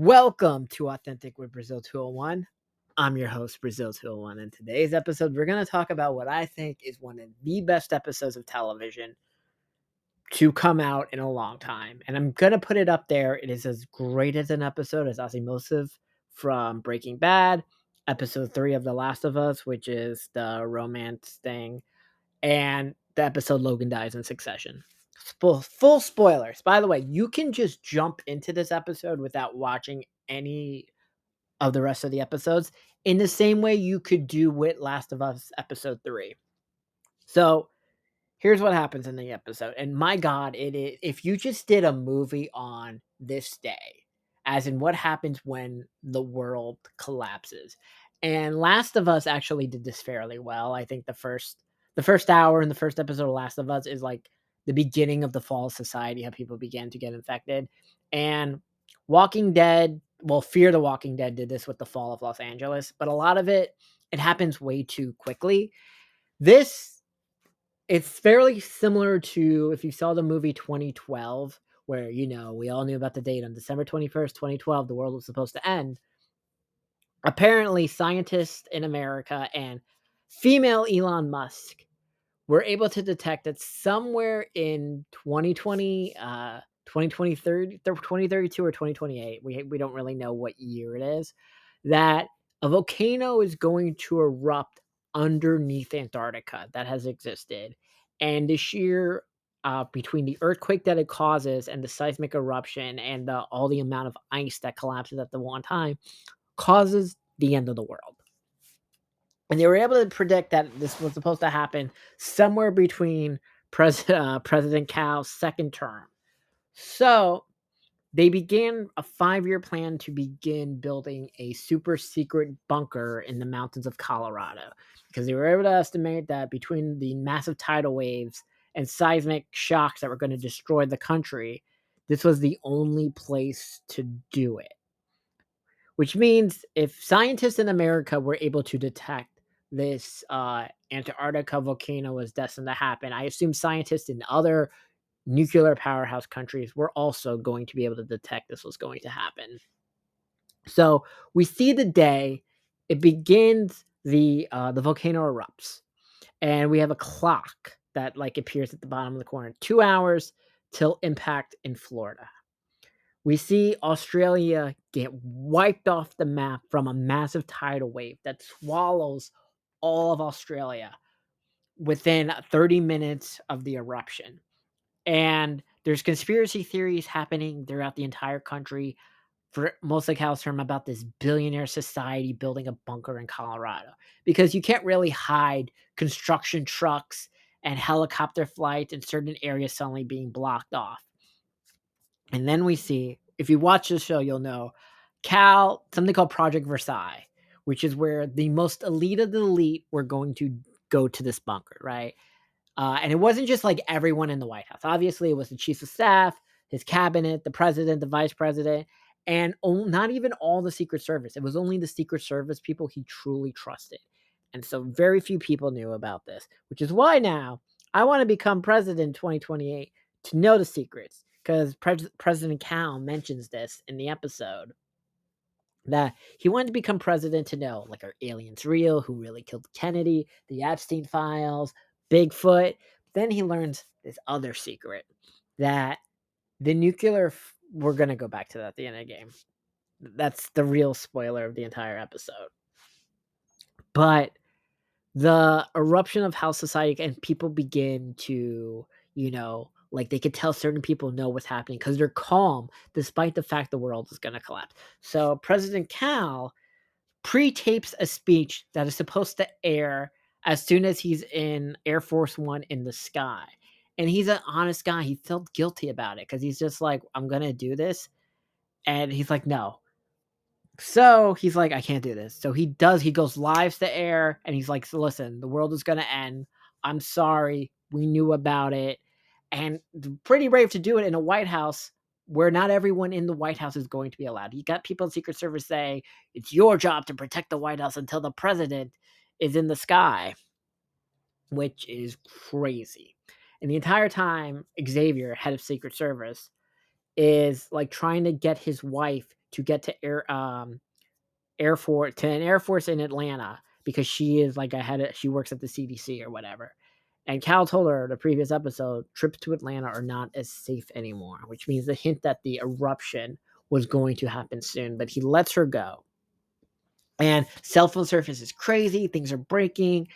Welcome to Authentic with Brazil 201. I'm your host, Brazil 201. In today's episode, we're going to talk about what I think is one of the best episodes of television to come out in a long time. And I'm going to put it up there. It is as great as an episode as Osmosis from Breaking Bad, episode 3 of The Last of Us, which is the romance thing, and the episode Logan dies in Succession. Full spoilers. By the way, you can just jump into this episode without watching any of the rest of the episodes in the same way you could do with Last of Us episode 3. So here's what happens in the episode. And my God, if you just did a movie on this day, as in what happens when the world collapses. And Last of Us actually did this fairly well. I think the first hour in the first episode of Last of Us is like the beginning of the fall of society, how people began to get infected. And Walking Dead, well, Fear the Walking Dead did this with the fall of Los Angeles, but a lot of it happens way too quickly. This it's fairly similar to if you saw the movie 2012, where, we all knew about the date on December 21st, 2012, the world was supposed to end. Apparently, scientists in America and female Elon Musk were able to detect that somewhere in 2020, 2032 or 2028, we don't really know what year it is, that a volcano is going to erupt underneath Antarctica that has existed. And the sheer between the earthquake that it causes and the seismic eruption and all the amount of ice that collapses at the one time causes the end of the world. And they were able to predict that this was supposed to happen somewhere between President Cal's second term. So they began a 5-year plan to begin building a super secret bunker in the mountains of Colorado, because they were able to estimate that between the massive tidal waves and seismic shocks that were going to destroy the country, this was the only place to do it. Which means if scientists in America were able to detect this Antarctica volcano was destined to happen, I assume scientists in other nuclear powerhouse countries were also going to be able to detect this was going to happen. So we see the day it begins. The volcano erupts, and we have a clock that appears at the bottom of the corner. 2 hours till impact in Florida. We see Australia get wiped off the map from a massive tidal wave that swallows all of Australia within 30 minutes of the eruption. And there's conspiracy theories happening throughout the entire country for mostly California about this billionaire society building a bunker in Colorado, because you can't really hide construction trucks and helicopter flights in certain areas suddenly being blocked off. And then we see, if you watch the show, you'll know something called Project Versailles, which is where the most elite of the elite were going to go to this bunker, right? And it wasn't just like everyone in the White House. Obviously, it was the chief of staff, his cabinet, the president, the vice president, and not even all the Secret Service. It was only the Secret Service people he truly trusted. And so very few people knew about this, which is why now I want to become president in 2028 to know the secrets, because President Cal mentions this in the episode, that he wanted to become president to know, like, are aliens real? Who really killed Kennedy? The Epstein files, Bigfoot. Then he learns this other secret, that the we're going to go back to that at the end of the game. That's the real spoiler of the entire episode. But the eruption of how society and people begin to, they could tell certain people know what's happening because they're calm despite the fact the world is going to collapse. So President Cal pre-tapes a speech that is supposed to air as soon as he's in Air Force One in the sky. And he's an honest guy. He felt guilty about it because he's just like, I'm going to do this. And he's like, no. So he's like, I can't do this. So he goes live to air, and he's like, listen, the world is going to end. I'm sorry. We knew about it. And pretty brave to do it in a White House where not everyone in the White House is going to be allowed. You got people in Secret Service saying it's your job to protect the White House until the president is in the sky, which is crazy. And the entire time, Xavier, head of Secret Service, is like trying to get his wife to get to Air Force to an Air Force in Atlanta because she is like she works at the CDC or whatever. And Cal told her the previous episode, trips to Atlanta are not as safe anymore, which means the hint that the eruption was going to happen soon. But he lets her go. And cell phone service is crazy. Things are breaking,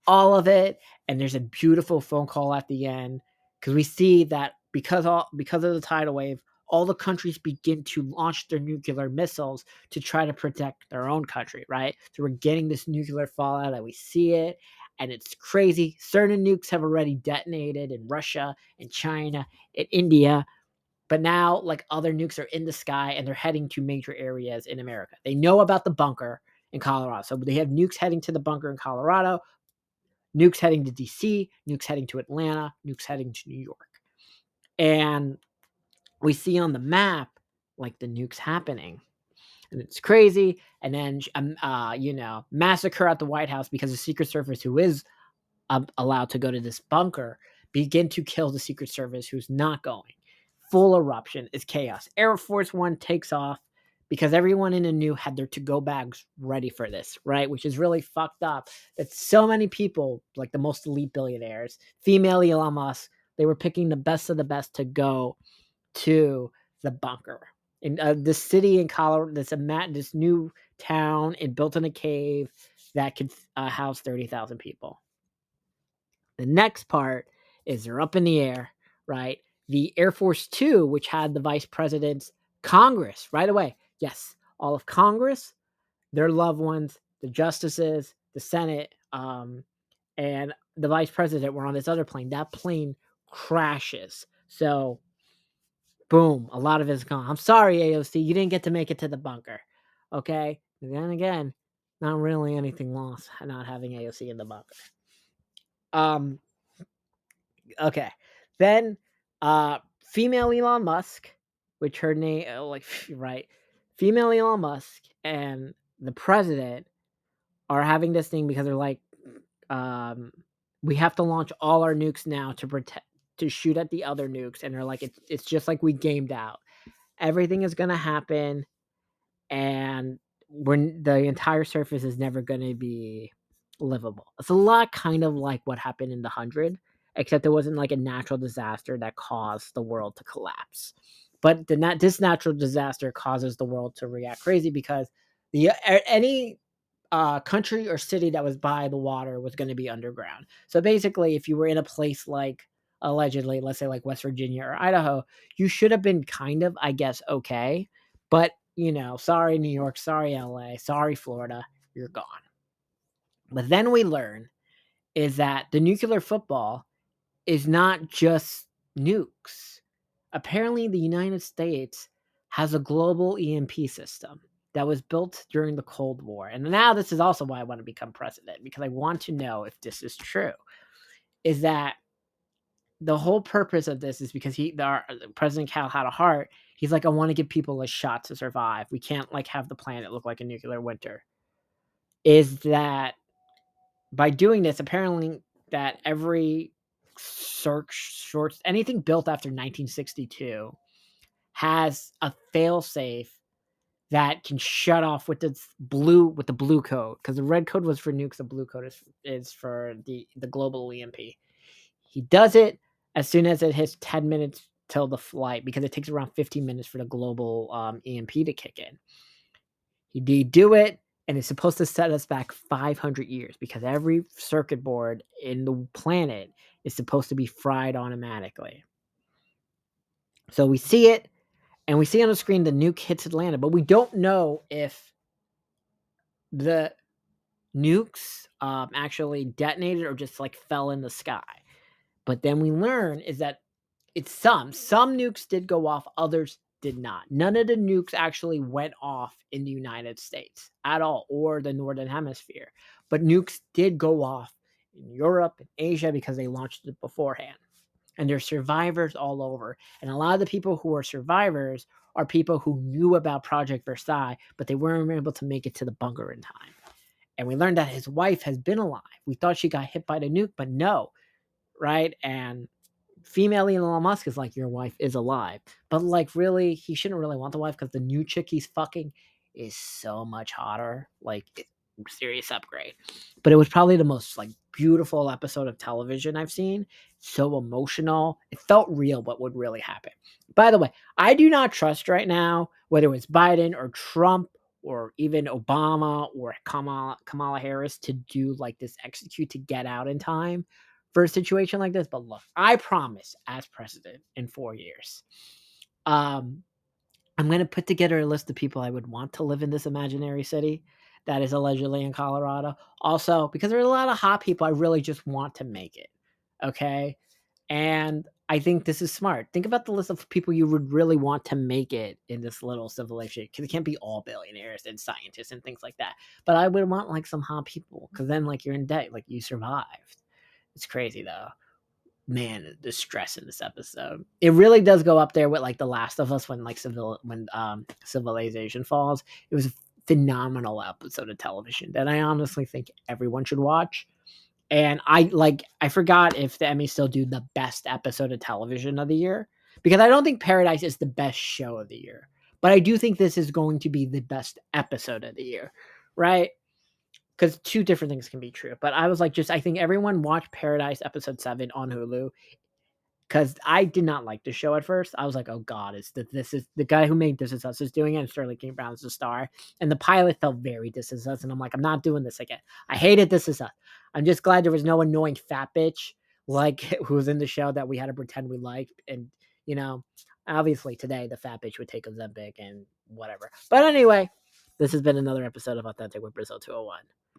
all of it. And there's a beautiful phone call at the end because we see that because of the tidal wave, all the countries begin to launch their nuclear missiles to try to protect their own country, right? So we're getting this nuclear fallout and we see it, and it's crazy. Certain nukes have already detonated in Russia, in China, in India, but now like other nukes are in the sky and they're heading to major areas in America. They know about the bunker in Colorado. So they have nukes heading to the bunker in Colorado, nukes heading to DC, nukes heading to Atlanta, nukes heading to New York. And we see on the map like the nukes happening. And it's crazy. And then, massacre at the White House because the Secret Service, who is allowed to go to this bunker, begin to kill the Secret Service who's not going. Full eruption is chaos. Air Force One takes off because everyone in the new had their to-go bags ready for this, right? Which is really fucked up. That so many people, like the most elite billionaires, female Elon Musk, they were picking the best of the best to go to the bunker. In this city in Colorado, this new town, it built in a cave that could house 30,000 people. The next part is they're up in the air, right? The Air Force Two, which had the vice president's Congress right away. Yes, all of Congress, their loved ones, the justices, the Senate, and the vice president were on this other plane. That plane crashes. So, boom, a lot of it's gone. I'm sorry, AOC, you didn't get to make it to the bunker. Okay? And then again, not really anything lost not having AOC in the bunker. Okay. Then female Elon Musk, which her name right. Female Elon Musk and the president are having this thing because they're like, we have to launch all our nukes now to shoot at the other nukes. And they're like, it's just like we gamed out. Everything is gonna happen, and when the entire surface is never gonna be livable. It's a lot kind of like what happened in the 100, except it wasn't like a natural disaster that caused the world to collapse. But this natural disaster causes the world to react crazy because any country or city that was by the water was going to be underground. So basically, if you were in a place like allegedly, let's say like West Virginia or Idaho, you should have been kind of, I guess, okay. But sorry New York, sorry LA, sorry Florida, you're gone. But then we learn is that the nuclear football is not just nukes. Apparently, the United States has a global EMP system that was built during the Cold War. And now this is also why I want to become president, because I want to know if this is true. Is that the whole purpose of this is because President Cal had a heart. He's like, I want to give people a shot to survive. We can't like have the planet look like a nuclear winter. Is that by doing this, apparently that every anything built after 1962 has a failsafe that can shut off with the blue code, because the red code was for nukes, the blue code is for the global EMP. He does it as soon as it hits 10 minutes till the flight, because it takes around 15 minutes for the global EMP to kick in. He do it, and it's supposed to set us back 500 years because every circuit board in the planet is supposed to be fried automatically. So we see it, and we see on the screen the nuke hits Atlanta, but we don't know if the nukes actually detonated or just like fell in the sky. But then we learn is that it's some nukes did go off, others did not. None of the nukes actually went off in the United States at all, or the Northern Hemisphere. But nukes did go off in Europe and Asia because they launched it beforehand. And there's survivors all over. And a lot of the people who are survivors are people who knew about Project Versailles, but they weren't able to make it to the bunker in time. And we learned that his wife has been alive. We thought she got hit by the nuke, but no, right? And female Elon Musk is like, your wife is alive. But like, really, he shouldn't really want the wife because the new chick he's fucking is so much hotter. Like, serious upgrade. But it was probably the most like beautiful episode of television I've seen. So emotional. It felt real what would really happen. By the way, I do not trust right now whether it's Biden or Trump or even Obama or Kamala Harris to do like this execute to get out in time for a situation like this. But look, I promise, as president in 4 years, um, I'm going to put together a list of people I would want to live in this imaginary city that is allegedly in Colorado. Also, because there are a lot of hot people, I really just want to make it. Okay. And I think this is smart. Think about the list of people you would really want to make it in this little civilization, because it can't be all billionaires and scientists and things like that. But I would want like some hot people, because then like you're in debt, like you survived. It's crazy though. Man, the stress in this episode. It really does go up there with like The Last of Us when like civilization falls. It was a phenomenal episode of television that I honestly think everyone should watch. And I forgot if the Emmys still do the best episode of television of the year, because I don't think Paradise is the best show of the year. But I do think this is going to be the best episode of the year, right? Because two different things can be true. But I was like, just I think everyone watch Paradise episode 7 on Hulu, because I did not like the show at first. I was like, "Oh God, this is the guy who made This Is Us is doing it, and Sterling K. Brown's the star." And the pilot felt very This Is Us, and I'm like, "I'm not doing this again." I hated This Is Us. I'm just glad there was no annoying fat bitch like who was in the show that we had to pretend we liked. And you know, obviously today the fat bitch would take Ozempic and whatever. But anyway, this has been another episode of Authentic with Brazil 201.